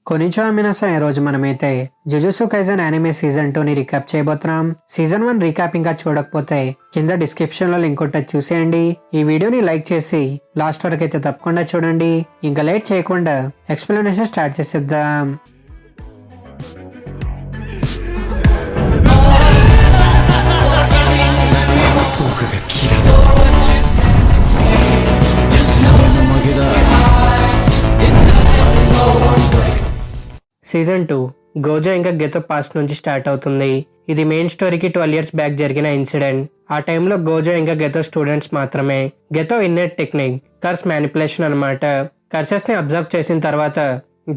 కొనిచో మినసా ఈ రోజు మనమైతే జుజుత్సు కైసెన్ యానిమే సీజన్ 2ని రీక్యాప్ చేయబోతున్నాం. సీజన్ 1 రీక్యాప్ ఇంకా చూడకపోతే కింద డిస్క్రిప్షన్ లో లింక్ ఉంటుంది, చూసేయండి. ఈ వీడియోని లైక్ చేసి లాస్ట్ వరకు అయితే తప్పకుండా చూడండి. ఇంకా లేట్ చేయకుండా ఎక్స్ప్లెనేషన్ స్టార్ట్ చేసేద్దాం. సీజన్ 2 గోజో ఇంకా గెతో పాస్ట్ నుంచి స్టార్ట్ అవుతుంది. ఇది మెయిన్ స్టోరీకి 12 years బ్యాక్ జరిగిన ఇన్సిడెంట్. ఆ టైంలో గోజో ఇంకా గెతో స్టూడెంట్స్ మాత్రమే. గెతో ఇన్నెట్ టెక్నిక్ కర్స్ మ్యానిపులేషన్ అనమాట. కర్సెస్ ని అబ్జర్వ్ చేసిన తర్వాత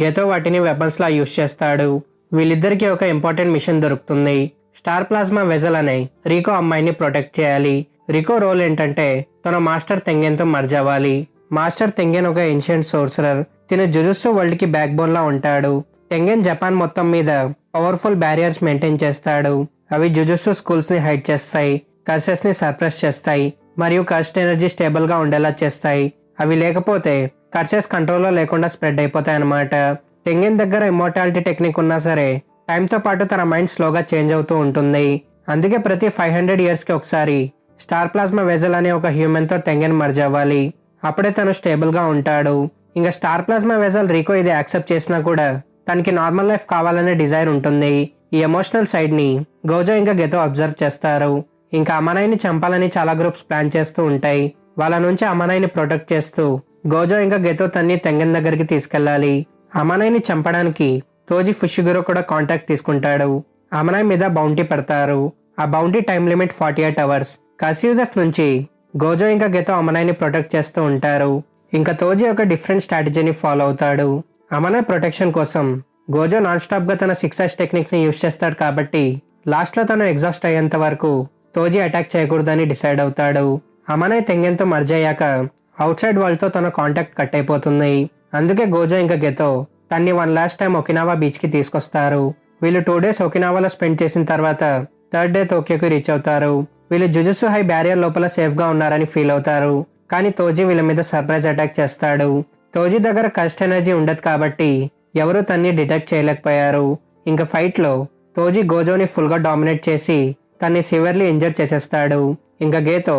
గెతో వాటిని వెపన్స్ లా యూజ్ చేస్తాడు. వీళ్ళిద్దరికి ఒక ఇంపార్టెంట్ మిషన్ దొరుకుతుంది. స్టార్ ప్లాస్మా వెజల్ అనే రీకో అమ్మాయిని ప్రొటెక్ట్ చేయాలి. రికో రోల్ ఏంటంటే తన మాస్టర్ తెంగెన్తో మర్జ్ అవ్వాలి. మాస్టర్ తెంగెన్ ఒక ఏన్షియంట్ సోర్సరర్. తిను జుజుత్సు వరల్డ్ కి బ్యాక్ బోన్ లా ఉంటాడు. తెంగెన్ జపాన్ మొత్తం మీద పవర్ఫుల్ బ్యారియర్స్ మెయింటైన్ చేస్తాడు. అవి జుజుత్సు స్కూల్స్ ని హైడ్ చేస్తాయి, కర్సెస్ ని సర్ప్రెస్ చేస్తాయి మరియు కర్స్ట్ ఎనర్జీ స్టేబుల్ గా ఉండేలా చేస్తాయి. అవి లేకపోతే కర్సెస్ కంట్రోల్లో లేకుండా స్ప్రెడ్ అయిపోతాయి అన్నమాట. తెంగెన్ దగ్గర ఇమ్మోర్టాలిటీ టెక్నిక్ ఉన్నా సరే టైంతో పాటు తన మైండ్ స్లోగా చేంజ్ అవుతూ ఉంటుంది. అందుకే ప్రతి 500 years కి ఒకసారి స్టార్ ప్లాస్మా వెజల్ అనే ఒక హ్యూమన్ తో తెంగెన్ మర్జ్ అవ్వాలి. అప్పుడే తను స్టేబుల్ గా ఉంటాడు. ఇంకా స్టార్ ప్లాస్మా వెజల్ రీకో ఇది యాక్సెప్ట్ చేసినా కూడా తనకి నార్మల్ లైఫ్ కావాలనే డిజైర్ ఉంటుంది. ఈ ఎమోషనల్ సైడ్ ని గోజో ఇంకా గెతో అబ్జర్వ్ చేస్తారు. ఇంకా అమనాయిని చంపాలని చాలా గ్రూప్స్ ప్లాన్ చేస్తూ ఉంటాయి. వాళ్ళ నుంచి అమనాయిని ప్రొటెక్ట్ చేస్తూ గోజో ఇంకా గెతో తన్ని తెంగెన్ దగ్గరికి తీసుకెళ్లాలి. అమనాయిని చంపడానికి తోజి ఫుషిగురో కూడా కాంటాక్ట్ తీసుకుంటాడు. అమనాయి మీద బౌంటీ పెడతారు. ఆ బౌంటీ టైం లిమిట్ 48 hours. కస్యూజెస్ నుంచి గోజో ఇంకా గెతో అమనాయిని ప్రొటెక్ట్ చేస్తూ ఉంటారు. ఇంకా తోజి ఒక డిఫరెంట్ స్ట్రాటజీని ఫాలో అవుతాడు. అమనాయ్ ప్రొటెక్షన్ కోసం గోజో నాన్ స్టాప్ గా తన 6 టెక్నిక్ ని యూజ్ చేస్తాడు. కాబట్టి లాస్ట్ లో తను ఎగ్జాస్ట్ అయ్యేంత వరకు తోజి అటాక్ చేయకూడదని డిసైడ్ అవుతాడు. అమనాయ్ తెంగెన్తో మర్జ్ అయ్యాక అవుట్ సైడ్ వరల్డ్ తో తన కాంటాక్ట్ కట్ అయిపోతుంది. అందుకే గోజో ఇంకా గెతో తన్ని 1 last టైం ఒకినావా బీచ్ కి తీసుకొస్తారు. వీళ్ళు 2 days ఒకినావాలో స్పెండ్ చేసిన తర్వాత 3rd day టోక్యోకి రీచ్ అవుతారు. వీళ్ళు జుజుత్సు హై బ్యారియర్ లోపల సేఫ్ గా ఉన్నారని ఫీల్ అవుతారు. కానీ తోజి వీళ్ళ మీద సర్ప్రైజ్ అటాక్ చేస్తాడు. తోజి దగ్గర కస్ట్ ఎనర్జీ ఉండదు కాబట్టి ఎవరూ తన్ని డిటెక్ట్ చేయలేకపోయారు. ఇంకా ఫైట్ లో తోజి గోజోని ఫుల్ గా డామినేట్ చేసి తన్ని సివియర్లీ ఇంజర్ చేసేస్తాడు. ఇంకా గేతో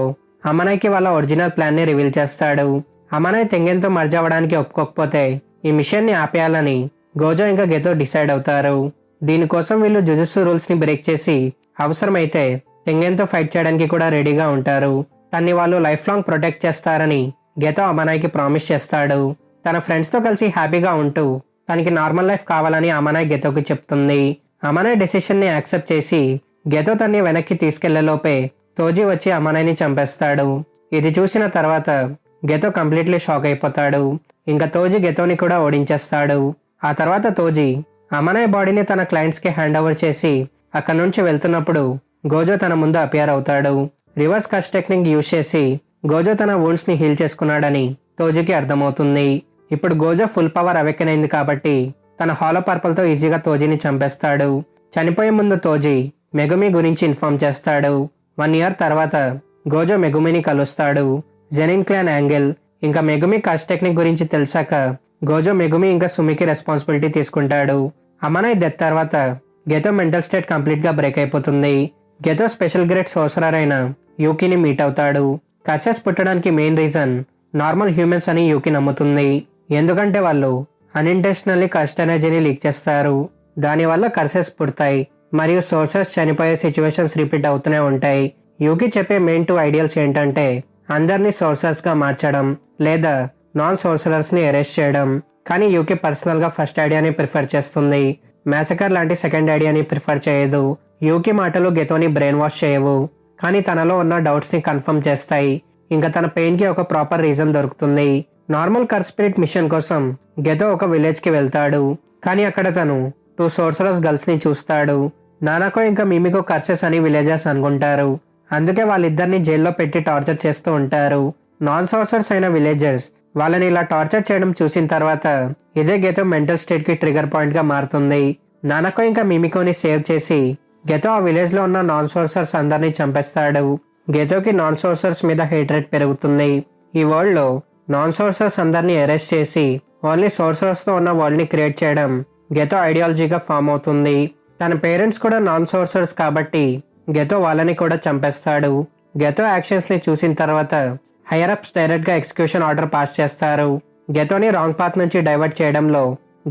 అమనాయ్కి వాళ్ళ ఒరిజినల్ ప్లాన్ ని రివీల్ చేస్తాడు. అమనాయ్ తెంగెన్తో మర్జ్ అవ్వడానికి ఒప్పుకోకపోతే ఈ మిషన్ ని ఆపేయాలని గోజో ఇంకా గేతో డిసైడ్ అవుతారు. దీనికోసం వీళ్ళు జుజుత్సు రూల్స్ ని బ్రేక్ చేసి అవసరమైతే తెంగెన్తో ఫైట్ చేయడానికి కూడా రెడీగా ఉంటారు. తన్ని వాళ్ళు లైఫ్ లాంగ్ ప్రొటెక్ట్ చేస్తారని గెతో అమనాయ్కి ప్రామిస్ చేస్తాడు. తన ఫ్రెండ్స్ తో కలిసి హ్యాపీగా ఉంటూ తనకి నార్మల్ లైఫ్ కావాలని అమనాయ్ గెతోకి చెప్తుంది. అమనాయ్ డెసిషన్ ని యాక్సెప్ట్ చేసి గెతో తన్ని వెనక్కి తీసుకెళ్లేలోపే తోజి వచ్చి అమనాయ్ని చంపేస్తాడు. ఇది చూసిన తర్వాత గెతో కంప్లీట్లీ షాక్ అయిపోతాడు. ఇంకా తోజి గెతోని కూడా ఓడించేస్తాడు. ఆ తర్వాత తోజి అమనాయ్ బాడీని తన క్లయింట్స్ కి హ్యాండ్ ఓవర్ చేసి అక్కడి నుంచి వెళ్తున్నప్పుడు గోజో తన ముందు అపియర్ అవుతాడు. రివర్స్ కస్ట్ టెక్నిక్ యూజ్ చేసి గోజో తన వూండ్స్ ని హీల్ చేసుకున్నాడని తోజికి అర్థమవుతుంది. ఇప్పుడు గోజో ఫుల్ పవర్ అవేకెన్ అయింది కాబట్టి తన హాలో పర్పల్ తో ఈజీగా తోజిని చంపేస్తాడు. చనిపోయే ముందు తోజి మెగుమి గురించి ఇన్ఫార్మ్ చేస్తాడు. 1 year తర్వాత గోజో మెగుమిని కలుస్తాడు. జెనిన్ క్లాన్ యాంగిల్ ఇంకా మెగుమి కస్ట్ టెక్నిక్ గురించి తెలిసాక గోజో మెగుమి ఇంకా సుమికి రెస్పాన్సిబిలిటీ తీసుకుంటాడు. అమనాయ్ డెత్ తర్వాత గెతో మెంటల్ స్టేట్ కంప్లీట్ గా బ్రేక్ అయిపోతుంది. గెతో స్పెషల్ గ్రేడ్ సోర్సరర్ అయిన యూకిని మీట్ అవుతాడు. కర్సెస్ పుట్టడానికి మెయిన్ రీజన్ నార్మల్ హ్యూమన్స్ అని యూకి నమ్ముతుంది. ఎందుకంటే వాళ్ళు అన్ఇంటెన్షనల్లీ కస్ట్ ఎనర్జీని లీక్ చేస్తారు. దానివల్ల కర్సెస్ పుడతాయి మరియు సోర్సెస్ చనిపోయే సిచ్యువేషన్స్ రిపీట్ అవుతూనే ఉంటాయి. యూకి చెప్పే మెయిన్ 2 ఐడియల్స్ ఏంటంటే అందరినీ సోర్సర్స్ గా మార్చడం లేదా నాన్ సోర్సరర్స్ ని అరెస్ట్ చేయడం. కానీ యూకి పర్సనల్ గా ఫస్ట్ ఐడియాని ప్రిఫర్ చేస్తుంది. మ్యాసకర్ లాంటి సెకండ్ ఐడియాని ప్రిఫర్ చేయదు. యూకి మాటలు గెతోని బ్రెయిన్ వాష్ చేయవు, కానీ తనలో ఉన్న డౌట్స్ ని కన్ఫర్మ్ చేస్తాయి. ఇంకా తన పెయిన్ కి ఒక ప్రాపర్ రీజన్ దొరుకుతుంది. నార్మల్ కర్ స్పిరిట్ మిషన్ కోసం గెతో ఒక విలేజ్ కి వెళ్తాడు. కానీ అక్కడ తను 2 సోర్సరర్స్ గర్ల్స్ ని చూస్తాడు. నానాకో ఇంకా మిమికో కర్సెస్ అని విలేజర్స్ అనుకుంటారు. అందుకే వాళ్ళిద్దరిని జైల్లో పెట్టి టార్చర్ చేస్తూ ఉంటారు. నాన్ సోర్సర్స్ అయిన విలేజర్స్ వాళ్ళని ఇలా టార్చర్ చేయడం చూసిన తర్వాత ఇదే గెతో మెంటల్ స్టేట్ కి ట్రిగర్ పాయింట్ గా మారుతుంది. నానాకో ఇంకా మిమికోని సేవ్ చేసి గెతో ఆ విలేజ్ లో ఉన్న నాన్ సోర్సర్స్ అందరినీ చంపేస్తాడు. గెతోకి నాన్ సోర్సర్స్ మీద హేట్రెడ్ పెరుగుతుంది. ఈ వరల్డ్ లో నాన్ సోర్సర్స్ అందరినీ అరెస్ట్ చేసి ఓన్లీ సోర్సర్స్ తో ఉన్న వరల్డ్ ని క్రియేట్ చేయడం గెతో ఐడియాలజీగా ఫామ్ అవుతుంది. తన పేరెంట్స్ కూడా నాన్ సోర్సర్స్ కాబట్టి గెతో వాళ్ళని కూడా చంపేస్తాడు. గెతో యాక్షన్స్ని చూసిన తర్వాత హైయర్ అప్స్ డైరెక్ట్గా ఎగ్జిక్యూషన్ ఆర్డర్ పాస్ చేస్తారు. గెతోని రాంగ్ పాత్ నుంచి డైవర్ట్ చేయడంలో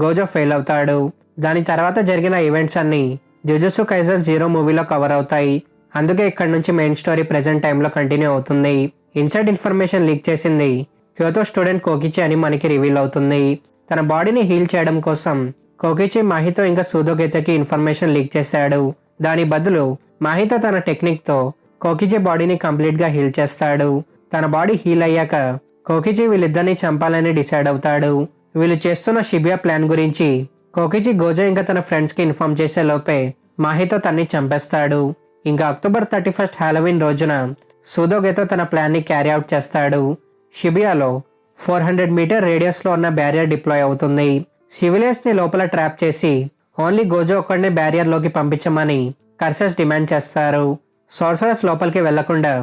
గోజో ఫెయిల్ అవుతాడు. దాని తర్వాత జరిగిన ఈవెంట్స్ అన్ని జుజుత్సు కైసెన్ 0 మూవీలో కవర్ అవుతాయి. అందుకే ఇక్కడ నుంచి మెయిన్ స్టోరీ ప్రెజెంట్ టైంలో కంటిన్యూ అవుతుంది. ఇన్సైడ్ ఇన్ఫర్మేషన్ లీక్ చేసింది క్యోతో స్టూడెంట్ కోకిచి అని మనకి రివీల్ అవుతుంది. తన బాడీని హీల్ చేయడం కోసం కోకిచి మాహితో ఇంకా సూదోగెతోకి ఇన్ఫర్మేషన్ లీక్ చేశాడు. దాని బదులు మాహితో తన టెక్నిక్తో కోకిచి బాడీని కంప్లీట్గా హీల్ చేస్తాడు. తన బాడీ హీల్ అయ్యాక కోకిచి వీళ్ళిద్దరిని చంపాలని డిసైడ్ అవుతాడు. వీళ్ళు చేస్తున్న షిబియా ప్లాన్ గురించి కోకిచి గోజో ఇంకా తన ఫ్రెండ్స్కి ఇన్ఫార్మ్ చేసే లోపే మాహితో తన్ని చంపేస్తాడు. ఇంకా అక్టోబర్ 31 హాలోవిన్ రోజున సూదోగెతో తన ప్లాన్ని క్యారీ అవుట్ చేస్తాడు. షిబియాలో 400 మీటర్ రేడియస్లో ఉన్న బ్యారియర్ డిప్లాయ్ అవుతుంది. సివిలియన్స్ని లోపల ట్రాప్ చేసి ఓన్లీ గోజో ఒక్కడినే బ్యారియర్లోకి పంపించమని కర్సెస్ డిమాండ్ చేస్తారు. సోర్సరర్స్ లోపలికి వెళ్లకుండా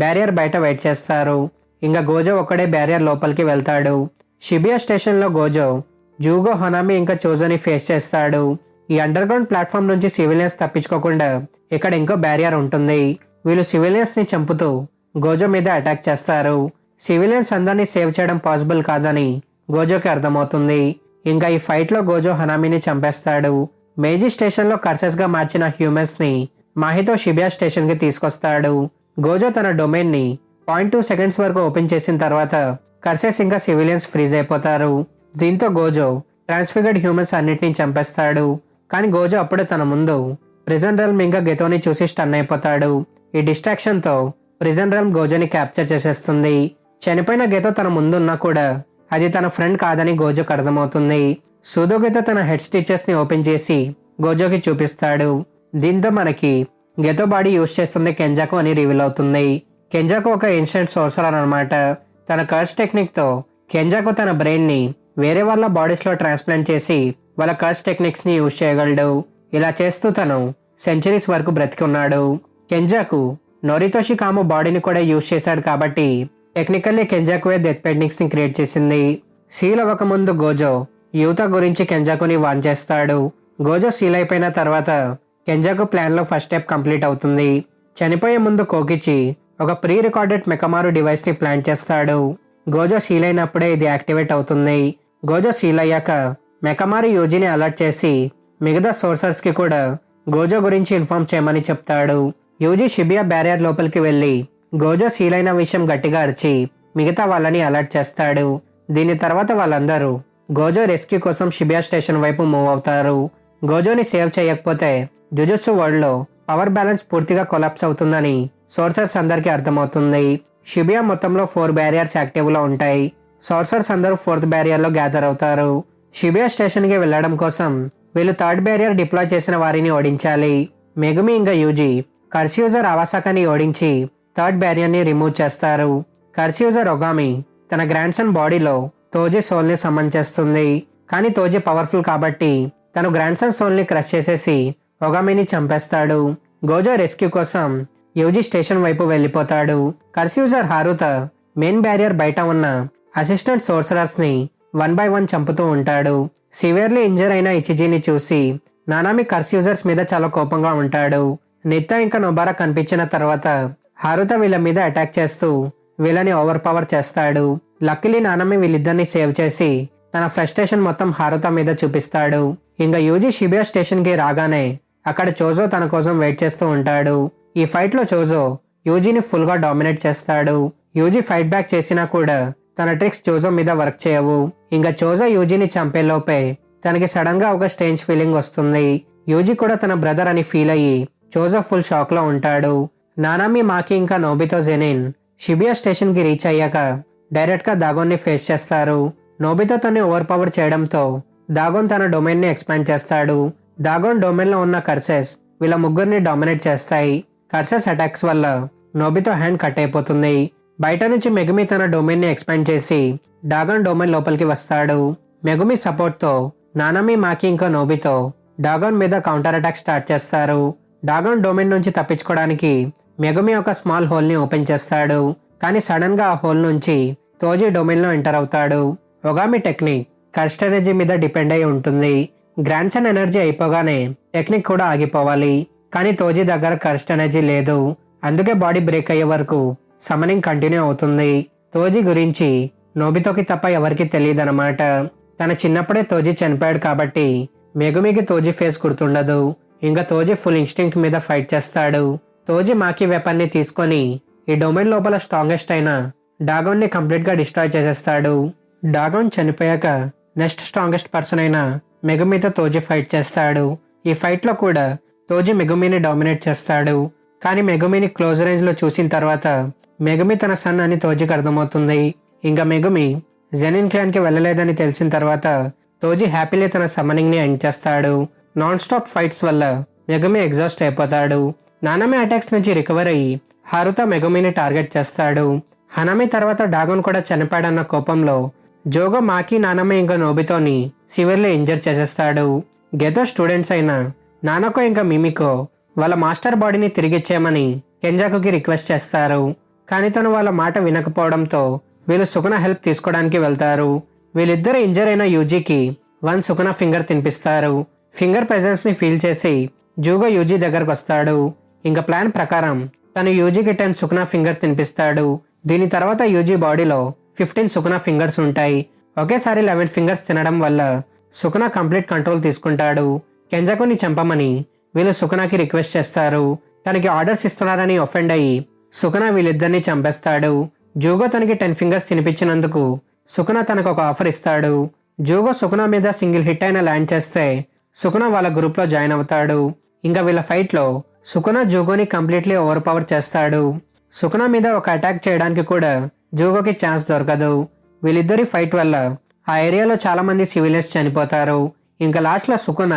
బ్యారియర్ బయట వెయిట్ చేస్తారు. ఇంకా గోజో ఒక్కడే బ్యారియర్ లోపలికి వెళ్తాడు. షిబియా స్టేషన్లో గోజో జూగో, హనామి ఇంకా చోజోని ఫేస్ చేస్తాడు. ఈ అండర్ గ్రౌండ్ ప్లాట్ఫామ్ నుంచి సివిలియన్స్ తప్పించుకోకుండా ఇక్కడ ఇంకో బ్యారియర్ ఉంటుంది. వీళ్ళు సివిలియన్స్ని చంపుతూ గోజో మీద అటాక్ చేస్తారు. సివిలియన్స్ అందరినీ సేవ్ చేయడం పాసిబుల్ కాదని గోజోకి అర్థమవుతుంది. ఇంకా ఈ ఫైట్లో గోజో హనామిని చంపేస్తాడు. మేజీ స్టేషన్లో కర్సెస్గా మార్చిన హ్యూమన్స్ని మాహితో షిబియా స్టేషన్కి తీసుకొస్తాడు. గోజో తన డొమైన్ని 0.2 సెకండ్స్ వరకు ఓపెన్ చేసిన తర్వాత కర్సెస్ ఇంకా సివిలియన్స్ ఫ్రీజ్ అయిపోతారు. దీంతో గోజో ట్రాన్స్ఫిగర్డ్ హ్యూమన్స్ అన్నిటినీ చంపేస్తాడు. కానీ గోజో అప్పుడే తన ముందు ప్రిజన్ రెల్మ్ ఇంకా గెతోని చూసి స్టన్ అయిపోతాడు. ఈ డిస్ట్రాక్షన్తో ప్రిజన్ రెల్మ్ గోజోని క్యాప్చర్ చేసేస్తుంది. చనిపోయిన గెతో తన ముందున్నా కూడా అది తన ఫ్రెండ్ కాదని గోజోకి అర్థమవుతుంది. సూదోగెతో తన హెడ్ స్టిచెస్ని ఓపెన్ చేసి గోజోకి చూపిస్తాడు. దీంతో మనకి గెతో బాడీ యూజ్ చేస్తుంది కెంజాకు అని రివీల్ అవుతుంది. కెంజాకు ఒక ఏన్షియంట్ సోర్సరర్ అన్నమాట. తన కర్స్ టెక్నిక్తో కెంజాకు తన బ్రెయిన్ని వేరే వాళ్ళ బాడీస్లో ట్రాన్స్ప్లాంట్ చేసి వాళ్ళ కర్స్ టెక్నిక్స్ని యూజ్ చేయగలడు. ఇలా చేస్తూ తను సెంచరీస్ వరకు బ్రతికి ఉన్నాడు. కెంజాకు నోరితోషి కామో బాడీని కూడా యూజ్ చేశాడు కాబట్టి టెక్నికల్లీ కెంజాకువే డెత్ పెయింటింగ్స్ని క్రియేట్ చేసింది. సీల్ అవ్వకముందు గోజో యూతా గురించి కెంజాకుని వాన్ చేస్తాడు. గోజో సీల్ అయిపోయిన తర్వాత కెంజాకు ప్లాన్లో ఫస్ట్ స్టెప్ కంప్లీట్ అవుతుంది. చనిపోయే ముందు కోకిచి ఒక ప్రీ రికార్డెడ్ మెకమారు డివైస్ని ప్లాన్ చేస్తాడు. గోజో సీల్ అయినప్పుడే ఇది యాక్టివేట్ అవుతుంది. గోజో సీల్ అయ్యాక మెకమారు యూజీని అలర్ట్ చేసి మిగతా సోర్సర్స్కి కూడా గోజో గురించి ఇన్ఫార్మ్ చేయమని చెప్తాడు. యూజీ షిబియా బ్యారియర్ లోపలికి వెళ్ళి గోజో సీల్ అయిన విషయం గట్టిగా అరిచి మిగతా వాళ్ళని అలర్ట్ చేస్తాడు. దీని తర్వాత వాళ్ళందరూ గోజో రెస్క్యూ కోసం షిబియా స్టేషన్ వైపు మూవ్ అవుతారు. గోజోని సేవ్ చేయకపోతే జుజుత్సు వరల్డ్లో పవర్ బ్యాలెన్స్ పూర్తిగా కొలాప్స్ అవుతుందని సోర్సర్స్ అందరికీ అర్థమవుతుంది. షిబియా మొత్తంలో 4 బ్యారియర్స్ యాక్టివ్లో ఉంటాయి. సోర్సర్స్ అందరూ 4th బ్యారియర్లో గ్యాదర్ అవుతారు. షిబియా స్టేషన్కి వెళ్లడం కోసం వీళ్ళు 3rd బ్యారియర్ డిప్లాయ్ చేసిన వారిని ఓడించాలి. మెగుమి ఇంకా యూజీ కర్స్యూజర్ అవాసాకాని ఓడించి 3rd బ్యారియర్ని రిమూవ్ చేస్తారు. కర్స్యూజర్ ఒగామి తన గ్రాండ్ సన్ బాడీలో తోజీ సోల్ని సమన్ చేస్తుంది. కానీ తోజీ పవర్ఫుల్ కాబట్టి తను గ్రాండ్ సన్ సోల్ని క్రష్ చేసేసి ఒగామిని చంపేస్తాడు. గోజో రెస్క్యూ కోసం యూజీ స్టేషన్ వైపు వెళ్ళిపోతాడు. కర్స్యూజర్ హారుత మెయిన్ బ్యారియర్ బయట ఉన్న అసిస్టెంట్ సోర్సరర్స్ని 1 by 1 చంపుతూ ఉంటాడు. సివియర్లీ ఇంజర్ అయిన ఇచిజీని చూసి నానామి కర్స్యూజర్స్ మీద చాలా కోపంగా ఉంటాడు. నిత్తా ఇంకా నొబారా కనిపించిన తర్వాత హారుత వీళ్ళ మీద అటాక్ చేస్తూ వీళ్ళని ఓవర్ పవర్ చేస్తాడు. లక్కీలీ నానామి వీళ్ళిద్దరిని సేవ్ చేసి తన ఫ్రస్ట్రేషన్ మొత్తం హారుత మీద చూపిస్తాడు. ఇంకా యూజీ షిబియా స్టేషన్కి రాగానే అక్కడ చోజో తన కోసం వెయిట్ చేస్తూ ఉంటాడు. ఈ ఫైట్లో చోజో యూజీని ఫుల్గా డామినేట్ చేస్తాడు. యూజీ ఫైట్ బ్యాక్ చేసినా కూడా తన ట్రిక్స్ చోజో మీద వర్క్ చేయవు. ఇంకా చోజో యూజీని చంపేలోపే తనకి సడన్ గా ఒక స్ట్రేంజ్ ఫీలింగ్ వస్తుంది. యూజీ కూడా తన బ్రదర్ అని ఫీల్ అయ్యి చోజో ఫుల్ షాక్ లో ఉంటాడు. నానామి, మాకి ఇంకా నోబితో జెనిన్ షిబియా స్టేషన్ కి రీచ్ అయ్యాక డైరెక్ట్ గా దాగోన్ ని ఫేస్ చేస్తారు. నోబితో తన్ని ఓవర్ పవర్ చేయడంతో దాగోన్ తన డొమైన్ ని ఎక్స్పాండ్ చేస్తాడు. దాగోన్ డొమైన్ లో ఉన్న కర్సెస్ వీళ్ళ ముగ్గురిని డామినేట్ చేస్తాయి. కర్సెస్ అటాక్స్ వల్ల నోబితో హ్యాండ్ కట్ అయిపోతుంది. బయట నుంచి మెగుమి తన డొమైన్ ని ఎక్స్పాండ్ చేసి డాగోన్ డొమైన్ లోపలికి వస్తాడు. మెగుమి సపోర్ట్ తో నానామి, మాకి ఇంకా నోబితో డాగోన్ మీద కౌంటర్ అటాక్ స్టార్ట్ చేస్తారు. డాగోన్ డొమైన్ నుంచి తప్పించుకోవడానికి మెగుమి ఒక స్మాల్ హోల్ ని ఓపెన్ చేస్తాడు. కానీ సడన్ గా ఆ హోల్ నుంచి తోజీ డొమైన్ లో ఎంటర్ అవుతాడు. ఒగామి టెక్నిక్ కర్స్ట్ ఎనర్జీ మీద డిపెండ్ అయి ఉంటుంది. గ్రాండ్ సన్ ఎనర్జీ అయిపోగానే టెక్నిక్ కూడా ఆగిపోవాలి. కానీ తోజీ దగ్గర కరెస్ట్ ఎనర్జీ లేదు. అందుకే బాడీ బ్రేక్ అయ్యే వరకు సమనింగ్ కంటిన్యూ అవుతుంది. తోజీ గురించి నోబితోకి తప్ప ఎవరికి తెలియదన్నమాట. తన చిన్నప్పుడే తోజీ చనిపోయాడు కాబట్టి మెగుమికి తోజీ ఫేస్ గుర్తుండదు. ఇంకా తోజీ ఫుల్ ఇన్స్టింక్ట్ మీద ఫైట్ చేస్తాడు. తోజీ మాకి వెపన్ ని తీసుకొని ఈ డొమైన్ లోపల స్ట్రాంగెస్ట్ అయిన డాగోన్ ని కంప్లీట్ గా డిస్ట్రాయ్ చేసేస్తాడు. డాగోన్ చనిపోయాక నెక్స్ట్ స్ట్రాంగెస్ట్ పర్సన్ అయిన మెగుమితో తోజీ ఫైట్ చేస్తాడు. ఈ ఫైట్ లో కూడా తోజీ మెగుమిని డామినేట్ చేస్తాడు. కానీ మెగుమిని క్లోజ్ రేంజ్ లో చూసిన తర్వాత మెగుమి తన సన్ అని తోజీకి అర్థమవుతుంది. ఇంకా మెగుమి జెనిన్ క్లాన్ కి వెళ్ళలేదని తెలిసిన తర్వాత తోజీ హ్యాపీలీ తన సమ్మనింగ్ ని ఎండ్ చేస్తాడు. నాన్ స్టాప్ ఫైట్స్ వల్ల మెగుమి ఎగ్జాస్ట్ అయిపోతాడు. నానమి అటాక్స్ నుంచి రికవర్ అయ్యి హారుతా మెగుమిని టార్గెట్ చేస్తాడు. హనామి తర్వాత డాగోన్ కూడా చనిపోయాడన్న కోపంలో జోగో మాకి నానమి ఇంకా నోబితోని సివియర్లీ ఇంజర్ చేసేస్తాడు. గెతో స్టూడెంట్స్ అయిన నానకో ఇంకా మిమికో వాళ్ళ మాస్టర్ బాడీని తిరిగిచ్చేయమని కెంజాకుకి రిక్వెస్ట్ చేస్తారు. కానీ తను వాళ్ళ మాట వినకపోవడంతో వీళ్ళు సుకున హెల్ప్ తీసుకోవడానికి వెళ్తారు. వీళ్ళిద్దరు ఇంజర్ అయిన యూజీకి వన్ సుకున ఫింగర్ తినిపిస్తారు. ఫింగర్ ప్రెజెన్స్ ని ఫీల్ చేసి జూగో యూజీ దగ్గరకు వస్తాడు. ఇంకా ప్లాన్ ప్రకారం తను యూజీకి 10 సుకున ఫింగర్ తినిపిస్తాడు. దీని తర్వాత యూజీ బాడీలో 15 సుకున ఫింగర్స్ ఉంటాయి. ఒకేసారి 11 ఫింగర్స్ తినడం వల్ల సుకున కంప్లీట్ కంట్రోల్ తీసుకుంటాడు. కెంజాకుని చంపమని వీళ్ళు సుకునాకి రిక్వెస్ట్ చేస్తారు. తనకి ఆర్డర్స్ ఇస్తున్నారని ఒఫెండ్ అయ్యి సుకున వీళ్ళిద్దరిని చంపేస్తాడు. జూగో తనకి 10 ఫింగర్స్ తినిపించినందుకు సుకున తనకు ఒక ఆఫర్ ఇస్తాడు. జూగో సుకున మీద సింగిల్ హిట్ అయినా ల్యాండ్ చేస్తే సుకున వాళ్ళ గ్రూప్ లో జాయిన్ అవుతాడు. ఇంకా వీళ్ళ ఫైట్ లో సుకున జూగోని కంప్లీట్లీ ఓవర్ పవర్ చేస్తాడు. సుకున మీద ఒక అటాక్ చేయడానికి కూడా జూగోకి ఛాన్స్ దొరకదు. వీళ్ళిద్దరి ఫైట్ వల్ల ఆ ఏరియాలో చాలా మంది సివిలియన్స్ చనిపోతారు. ఇంకా లాస్ట్ లో సుకున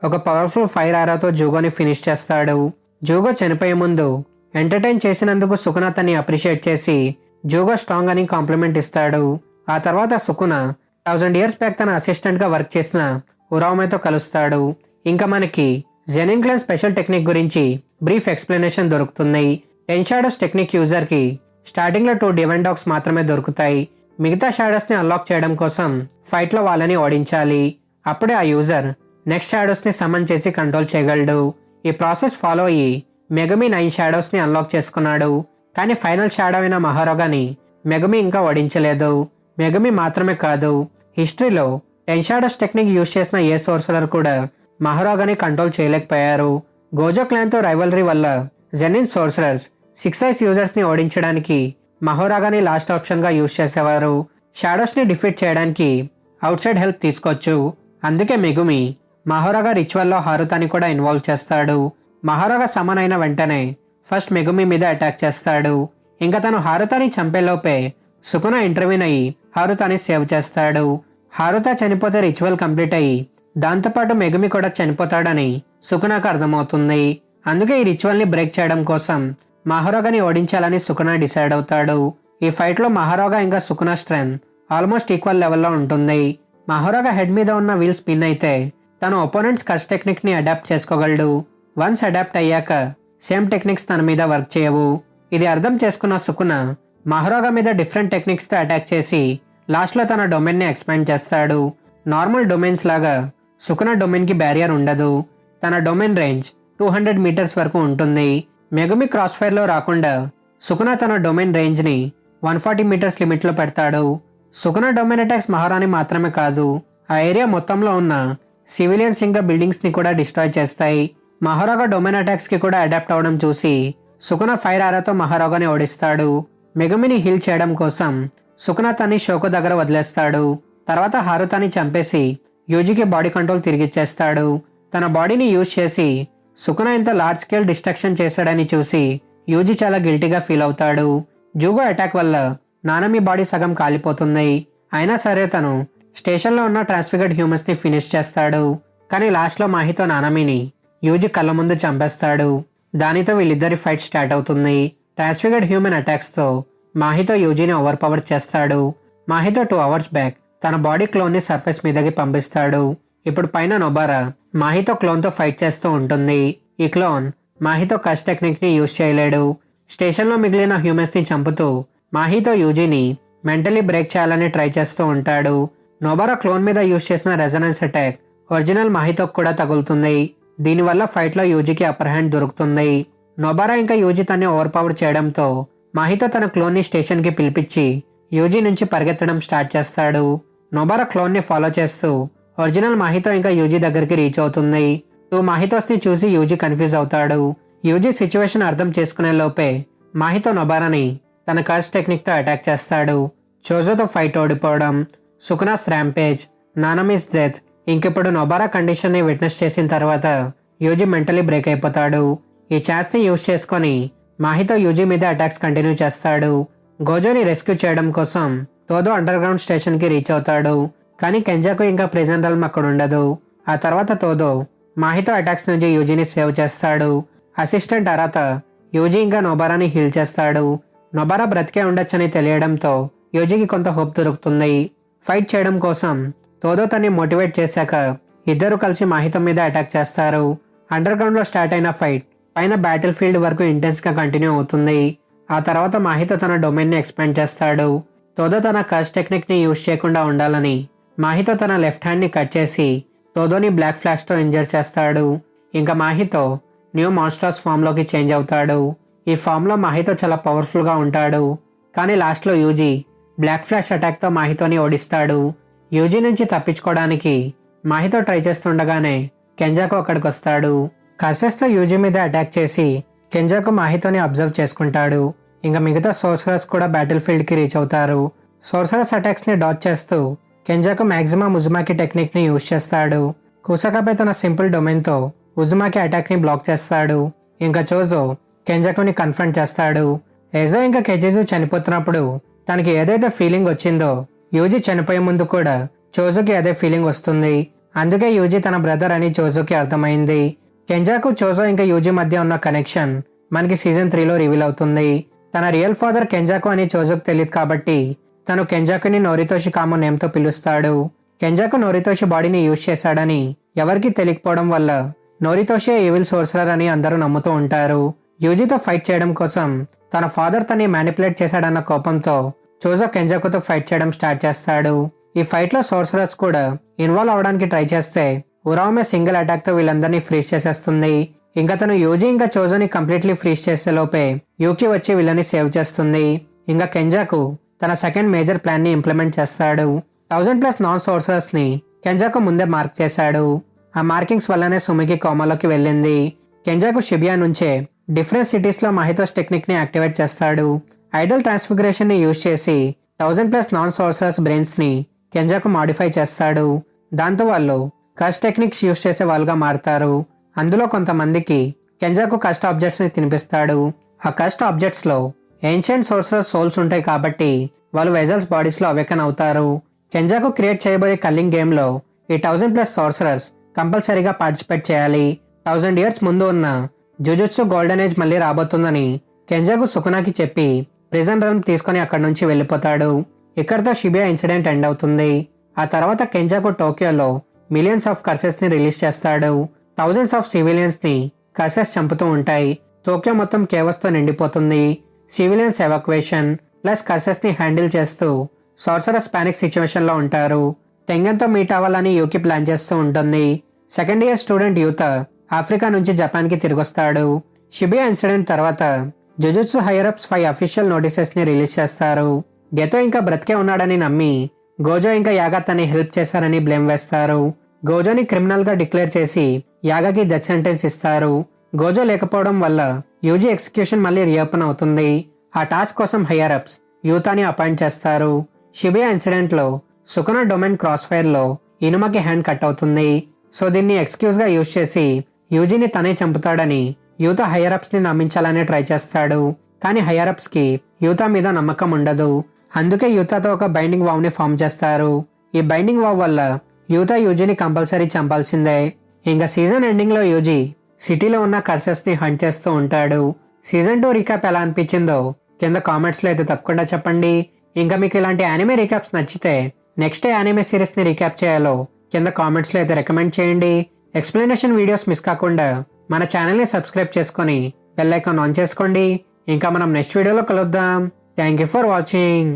ఒక పవర్ఫుల్ ఫైర్ ఆరాతో జూగోని ఫినిష్ చేస్తాడు. జూగో చనిపోయే ముందు ఎంటర్టైన్ చేసినందుకు సుకున తన్ని అప్రిషియేట్ చేసి జూగో స్ట్రాంగ్ అని కాంప్లిమెంట్ ఇస్తాడు. ఆ తర్వాత సుకున 1000 years బ్యాక్ తన అసిస్టెంట్ గా వర్క్ చేసిన ఉరామెతో కలుస్తాడు. ఇంకా మనకి జెనిన్ క్లాన్ స్పెషల్ టెక్నిక్ గురించి బ్రీఫ్ ఎక్స్ప్లెనేషన్ దొరుకుతుంది. 10 షాడోస్ టెక్నిక్ యూజర్ కి స్టార్టింగ్ లో 2 డివైన్ డాగ్స్ మాత్రమే దొరుకుతాయి. మిగతా షాడోస్ ని అన్లాక్ చేయడం కోసం ఫైట్ లో వాళ్ళని ఓడించాలి. అప్పుడే ఆ యూజర్ నెక్స్ట్ షాడోస్ ని సమన్ చేసి కంట్రోల్ చేయగలడు. ఈ ప్రాసెస్ ఫాలో అయ్యి మెగుమి 9 షాడోస్ ని అన్లాక్ చేసుకున్నాడు. కానీ ఫైనల్ షాడో అయిన మహారోగాని మెగుమి ఇంకా ఓడించలేదు. మెగుమి మాత్రమే కాదు, హిస్టరీలో 10 షాడోస్ టెక్నిక్ యూజ్ చేసిన ఏ సోర్సరర్ కూడా మహారోగాని కంట్రోల్ చేయలేకపోయారు. గోజో క్లాన్ తో రైవల్రీ వల్ల జెనిన్ సోర్సరర్స్ 6 ఐస్ యూజర్స్ ని ఓడించడానికి మహోరాగాని లాస్ట్ ఆప్షన్ గా యూజ్ చేసేవారు. షాడోస్ ని డిఫీట్ చేయడానికి అవుట్ సైడ్ హెల్ప్ తీసుకోవచ్చు. అందుకే మెగుమి మహోరాగా రిచువల్ లో హారుతాని కూడా ఇన్వాల్వ్ చేస్తాడు. మహోరాగా సమన్ అయిన వెంటనే ఫస్ట్ మెగుమి మీద అటాక్ చేస్తాడు. ఇంకా తను హారుతాని చంపేలోపే సుకున ఇంటర్వ్యూన్ అయ్యి హారుతాని సేవ్ చేస్తాడు. హారుతా చనిపోతే రిచువల్ కంప్లీట్ అయ్యి దాంతోపాటు మెగుమి కూడా చనిపోతాడని సుకునాకు అర్థమవుతుంది. అందుకే ఈ రిచువల్ ని బ్రేక్ చేయడం కోసం మహారోగాని ఓడించాలని సుకున డిసైడ్ అవుతాడు. ఈ ఫైట్ లో మహారోగా ఇంకా సుకున స్ట్రెంత్ ఆల్మోస్ట్ ఈక్వల్ లెవెల్లో ఉంటుంది. మహారోగా హెడ్ మీద ఉన్న వీల్ స్పిన్ అయితే తన ఒపోనెంట్స్ కర్స్ టెక్నిక్ ని అడాప్ట్ చేసుకోగలడు. వన్స్ అడాప్ట్ అయ్యాక సేమ్ టెక్నిక్స్ తన మీద వర్క్ చేయవు. ఇది అర్థం చేసుకున్న సుకున మహారోగా మీద డిఫరెంట్ టెక్నిక్స్ తో అటాక్ చేసి లాస్ట్ లో తన డొమైన్ ని ఎక్స్పాండ్ చేస్తాడు. నార్మల్ డొమైన్స్ లాగా సుకున డొమైన్ కి బ్యారియర్ ఉండదు. తన డొమైన్ రేంజ్ 200 meters వరకు ఉంటుంది. మెగుమి క్రాస్ ఫైర్ లో రాకుండా సుకున తన డొమైన్ రేంజ్ ని 140 meters లిమిట్ లో పెడతాడు. సుకున డొమైన్ అటాక్స్ మహారాణి మాత్రమే కాదు, ఆ ఏరియా మొత్తంలో ఉన్న సివిలియన్స్ ఇంకా బిల్డింగ్స్ ని కూడా డిస్ట్రాయ్ చేస్తాయి. మహారాగా డొమైన్ అటాక్స్ కి కూడా అడాప్ట్ అవడం చూసి సుకున ఫైర్ ఆరాతో మహారాగాని ఓడిస్తాడు. మెగుమిని హీల్ చేయడం కోసం సుకున తన్ని షోకో దగ్గర వదిలేస్తాడు. తర్వాత హారుతాని చంపేసి యూజీకి బాడీ కంట్రోల్ తిరిగిచ్చేస్తాడు. తన బాడీని యూజ్ చేసి సుకున ఇంత లార్జ్ స్కేల్ డిస్ట్రక్షన్ చేశాడని చూసి యూజీ చాలా గిల్టీగా ఫీల్ అవుతాడు. జూగో అటాక్ వల్ల నానమి బాడీ సగం కాలిపోతుంది. అయినా సరే తను స్టేషన్లో ఉన్న ట్రాన్స్ఫిగర్డ్ హ్యూమన్స్ ని ఫినిష్ చేస్తాడు. కానీ లాస్ట్లో మాహితో నానమిని యూజీ కళ్ళ ముందు చంపేస్తాడు. దానితో వీళ్ళిద్దరి ఫైట్ స్టార్ట్ అవుతుంది. ట్రాన్స్ఫిగర్డ్ హ్యూమన్ అటాక్స్ తో మాహితో యూజీని ఓవర్ పవర్ చేస్తాడు. మాహితో 2 hours బ్యాక్ తన బాడీ క్లోన్ ని సర్ఫేస్ మీదకి పంపిస్తాడు. ఇప్పుడు పైన నొబారా మాహితో క్లోన్ తో ఫైట్ చేస్తూ ఉంటుంది. ఈ క్లోన్ మాహితో కర్స్ టెక్నిక్ ని యూజ్ చేయలేడు. స్టేషన్ లో మిగిలిన హ్యూమన్స్ ని చంపుతూ మాహితో యూజీని మెంటలీ బ్రేక్ చేయాలని ట్రై చేస్తూ ఉంటాడు. నొబారా క్లోన్ మీద యూజ్ చేసిన రెజనెన్స్ అటాక్ ఒరిజినల్ మాహితోకు కూడా తగులుతుంది. దీనివల్ల ఫైట్లో యూజీకి అప్పర్ హ్యాండ్ దొరుకుతుంది. నొబారా ఇంకా యూజీ తన్ని ఓవర్ పవర్ చేయడంతో మాహితో తన క్లోన్ని స్టేషన్కి పిలిపించి యూజీ నుంచి పరిగెత్తడం స్టార్ట్ చేస్తాడు. నొబారా క్లోన్ని ఫాలో చేస్తూ ఒరిజినల్ మాహితో ఇంకా యూజీ దగ్గరికి రీచ్ అవుతుంది. మాహితోస్ని చూసి యూజీ కన్ఫ్యూజ్ అవుతాడు. యూజీ సిచ్యువేషన్ అర్థం చేసుకునే లోపే మాహితో నొబారాని తన కర్స్ టెక్నిక్తో అటాక్ చేస్తాడు. చోజోతో ఫైట్ ఓడిపోవడం, సుకునాస్ ర్యాంపేజ్, నానమిస్ డెత్, ఇంకిప్పుడు నొబారా కండిషన్ని విట్నెస్ చేసిన తర్వాత యూజీ మెంటలీ బ్రేక్ అయిపోతాడు. ఈ ఛాన్స్ని యూజ్ చేసుకొని మాహితో యూజీ మీద అటాక్స్ కంటిన్యూ చేస్తాడు. గోజోని రెస్క్యూ చేయడం కోసం తోదో అండర్ గ్రౌండ్ స్టేషన్కి రీచ్ అవుతాడు. కానీ కెంజాకు ఇంకా ప్రిజన్ రల్మ్ అక్కడ ఉండదు. ఆ తర్వాత తోదో మాహితో అటాక్స్ నుంచి యూజీని సేవ్ చేస్తాడు. అసిస్టెంట్ అరాత యూజీ ఇంకా నొబారాని హీల్ చేస్తాడు. నొబారా బ్రతికే ఉండొచ్చని తెలియడంతో యూజీకి కొంత హోప్ దొరుకుతుంది. ఫైట్ చేయడం కోసం తోదో తన్ని మోటివేట్ చేశాక ఇద్దరు కలిసి మాహితో మీద అటాక్ చేస్తారు. అండర్ గ్రౌండ్లో స్టార్ట్ అయిన ఫైట్ పైన బ్యాటిల్ ఫీల్డ్ వరకు ఇంటెన్స్గా కంటిన్యూ అవుతుంది. ఆ తర్వాత మాహితో తన డొమైన్ని ఎక్స్పాండ్ చేస్తాడు. తోదో తన కర్స్ టెక్నిక్ని యూజ్ చేయకుండా ఉండాలని మాహితో తన లెఫ్ట్ హ్యాండ్ని కట్ చేసి తోదోని బ్లాక్ ఫ్లాష్తో ఇంజర్ చేస్తాడు. ఇంకా మాహితో న్యూ మాన్స్టర్స్ ఫామ్లోకి చేంజ్ అవుతాడు. ఈ ఫామ్లో మాహితో చాలా పవర్ఫుల్గా ఉంటాడు. కానీ లాస్ట్లో యూజీ బ్లాక్ ఫ్లాష్ అటాక్తో మాహితోని ఓడిస్తాడు. యూజీ నుంచి తప్పించుకోవడానికి మాహితో ట్రై చేస్తుండగానే కెంజాకు అక్కడికి వస్తాడు. కర్సెస్తో యూజీ మీద అటాక్ చేసి కెంజాకు మాహితోని అబ్జర్వ్ చేసుకుంటాడు. ఇంకా మిగతా సోర్సరర్స్ కూడా బ్యాటిల్ ఫీల్డ్కి రీచ్ అవుతారు. సోర్సరర్స్ అటాక్స్ని డాచ్ చేస్తూ కెంజాకు మ్యాక్సిమం ఉజుమాకి టెక్నిక్ని యూజ్ చేస్తాడు. కుసకాపై తన సింపుల్ డొమైన్తో ఉజుమాకి అటాక్ని బ్లాక్ చేస్తాడు. ఇంకా చోజో కెంజాకుని కన్ఫ్రంట్ చేస్తాడు. ఎజో ఇంకా కెజెజు చనిపోతున్నప్పుడు తనకి ఏదైతే ఫీలింగ్ వచ్చిందో యూజీ చనిపోయే ముందు కూడా చోజోకి అదే ఫీలింగ్ వస్తుంది. అందుకే యూజీ తన బ్రదర్ అని చోజోకి అర్థమైంది. కెంజాకు చోజో ఇంకా యూజీ మధ్య ఉన్న కనెక్షన్ మనకి సీజన్ 3లో రివీల్ అవుతుంది. తన రియల్ ఫాదర్ కెంజాకు అని చోజోకు తెలియదు కాబట్టి తను కెంజాకుని నోరితోషి కామో నేమ్తో పిలుస్తాడు. కెంజాకు నోరితోషి బాడీని యూజ్ చేశాడని ఎవరికి తెలియకపోవడం వల్ల నోరితోషి ఈవిల్ సోర్సరర్ అని అందరూ నమ్ముతూ ఉంటారు. యూజీతో ఫైట్ చేయడం కోసం తన ఫాదర్ తన్ని మ్యానిపులేట్ చేశాడన్న కోపంతో చోజో కెంజాకుతో ఫైట్ చేయడం స్టార్ట్ చేస్తాడు. ఈ ఫైట్లో సోర్సరర్స్ కూడా ఇన్వాల్వ్ అవడానికి ట్రై చేస్తే ఉరామే సింగిల్ అటాక్తో వీళ్ళందరినీ ఫ్రీజ్ చేసేస్తుంది. ఇంకా తను యూజీ ఇంకా చోజోని కంప్లీట్లీ ఫ్రీజ్ చేసే లోపే యూకి వచ్చి వీళ్ళని సేవ్ చేస్తుంది. ఇంకా కెంజాకు తన సెకండ్ మేజర్ ప్లాన్ని ఇంప్లిమెంట్ చేస్తాడు. 1000+ నాన్ సోర్సరర్స్ని కెంజాకు ముందే మార్క్ చేశాడు. ఆ మార్కింగ్స్ వల్లనే సుమికి కోమాలోకి వెళ్ళింది. కెంజాకు షిబియా నుంచే డిఫరెంట్ సిటీస్లో మాహితోస్ టెక్నిక్ని యాక్టివేట్ చేస్తాడు. ఐడల్ ట్రాన్స్ఫిగరేషన్ని యూజ్ చేసి 1000+ నాన్ సోర్సరర్స్ బ్రెయిన్స్ని కెంజాకు మాడిఫై చేస్తాడు. దాంతో వాళ్ళు కస్ట్ టెక్నిక్స్ యూజ్ చేసే వాళ్ళుగా మారుతారు. అందులో కొంతమందికి కెంజాకు కస్ట్ ఆబ్జెక్ట్స్ని తినిపిస్తాడు. ఆ కస్ట్ ఆబ్జెక్ట్స్లో ఏన్షియంట్ సోర్సరర్స్ సోల్స్ ఉంటాయి కాబట్టి వాళ్ళు వెజల్స్ బాడీస్లో అవేకన్ అవుతారు. కెంజాకు క్రియేట్ చేయబోయే కల్లింగ్ గేమ్లో ఈ 1000+ సోర్సరర్స్ కంపల్సరీగా పార్టిసిపేట్ చేయాలి. 1000 years ముందు ఉన్న జుజుట్సు గోల్డెన్ ఏజ్ మళ్ళీ రాబోతుందని కెంజాకు సుకునాకి చెప్పి ప్రిజన్ రల్మ్ తీసుకొని అక్కడి నుంచి వెళ్ళిపోతాడు. ఇక్కడితో షిబియా ఇన్సిడెంట్ ఎండ్ అవుతుంది. ఆ తర్వాత కెంజాకు టోక్యోలో మిలియన్స్ ఆఫ్ కర్సెస్ని రిలీజ్ చేస్తాడు. థౌజండ్స్ ఆఫ్ సివిలియన్స్ని కర్సెస్ చంపుతూ ఉంటాయి. టోక్యో మొత్తం కేవస్తో నిండిపోతుంది. సివిలియన్స్ ఎవాక్యుయేషన్ ప్లస్ కర్సెస్ని హ్యాండిల్ చేస్తూ సార్సరస్ పానిక్ సిచ్యువేషన్లో ఉంటారు. తెంగన్తో మీట్ అవ్వాలని యూకి ప్లాన్ చేస్తూ ఉంటుంది. సెకండ్ ఇయర్ స్టూడెంట్ యూత ఆఫ్రికా నుంచి జపాన్కి తిరిగొస్తాడు. షిబియా ఇన్సిడెంట్ తర్వాత జుజుట్సు హైయరప్స్ 5 అఫీషియల్ నోటీసెస్ని రిలీజ్ చేస్తారు. గెతో ఇంకా బ్రతికే ఉన్నాడని నమ్మి గోజో ఇంకా యాగా తన్ని హెల్ప్ చేశారని బ్లేమ్ వేస్తారు. గోజోని క్రిమినల్గా డిక్లేర్ చేసి యాగాకి డెత్ సెంటెన్స్ ఇస్తారు. గోజో లేకపోవడం వల్ల యూజీ ఎగ్జిక్యూషన్ మళ్ళీ రీఓపెన్ అవుతుంది. ఆ టాస్క్ కోసం హైయరప్స్ యూతాని అపాయింట్ చేస్తారు. షిబియా ఇన్సిడెంట్లో సుకునా డొమైన్ క్రాస్ ఫైర్లో ఇనుమకి హ్యాండ్ కట్ అవుతుంది. సో దీన్ని ఎక్స్క్యూజ్గా యూజ్ చేసి యూజీని తనే చంపుతాడని యూతా హైయరప్స్ని నమ్మించాలని ట్రై చేస్తాడు. కానీ హైయరప్స్కి యూతా మీద నమ్మకం ఉండదు. అందుకే యూతాతో ఒక బైండింగ్ వావ్ని ఫామ్ చేస్తారు. ఈ బైండింగ్ వావ్ వల్ల యూతా యూజీని కంపల్సరీ చంపాల్సిందే. ఇంకా సీజన్ ఎండింగ్లో యూజీ సిటీలో ఉన్న కర్సెస్ని హంట్ చేస్తూ ఉంటాడు. సీజన్ 2 రీక్యాప్ ఎలా అనిపించిందో కింద కామెంట్స్లో అయితే తప్పకుండా చెప్పండి. ఇంకా మీకు ఇలాంటి యానిమే రీక్యాప్స్ నచ్చితే నెక్స్ట్ యానిమే సిరీస్ని రీక్యాప్ చేయాలో కింద కామెంట్స్లో అయితే రికమెండ్ చేయండి. ఎక్స్ప్లెనేషన్ వీడియోస్ మిస్ కాకుండా మన ఛానల్ని సబ్స్క్రైబ్ చేసుకొని బెల్ ఐకాన్ ఆన్ చేసుకోండి. ఇంకా మనం నెక్స్ట్ వీడియోలో కలుద్దాం. Thank you for watching.